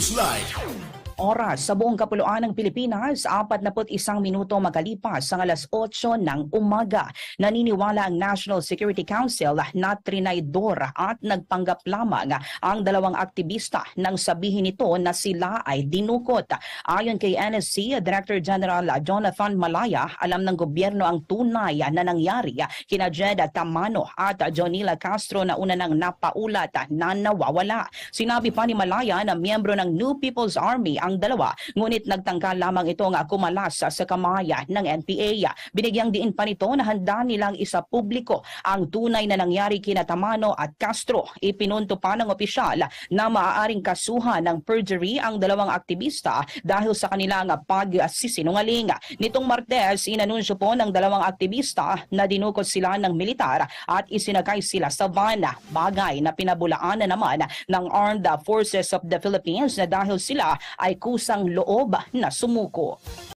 Newsline. Oras sa buong kapuluan ng Pilipinas, 41 minuto makalipas ang alas 8 ng umaga. Naniniwala ang National Security Council na trinaydor at nagpanggap lamang ang dalawang aktivista nang sabihin nito na sila ay dinukot. Ayon kay NSC Director General Jonathan Malaya, alam ng gobyerno ang tunay na nangyari kina Jed Tamano at Jonila Castro na una nang napaulat na nawawala. Sinabi pa ni Malaya na miyembro ng New People's Army ang dalawa, ngunit nagtangka lamang itong kumalas sa kamaya ng NPA. Binigyang diin pa nito na handa nilang isa publiko ang tunay na nangyari kina Tamano at Castro. Ipinunto pa ng opisyal na maaaring kasuhan ng perjury ang dalawang aktivista dahil sa kanilang pagsisinungaling. Nitong Martes, inanunsyo po ng dalawang aktivista na dinukot sila ng militar at isinakay sila sa van, bagay na pinabulaan na naman ng Armed Forces of the Philippines na dahil sila ay kusang loob na sumuko.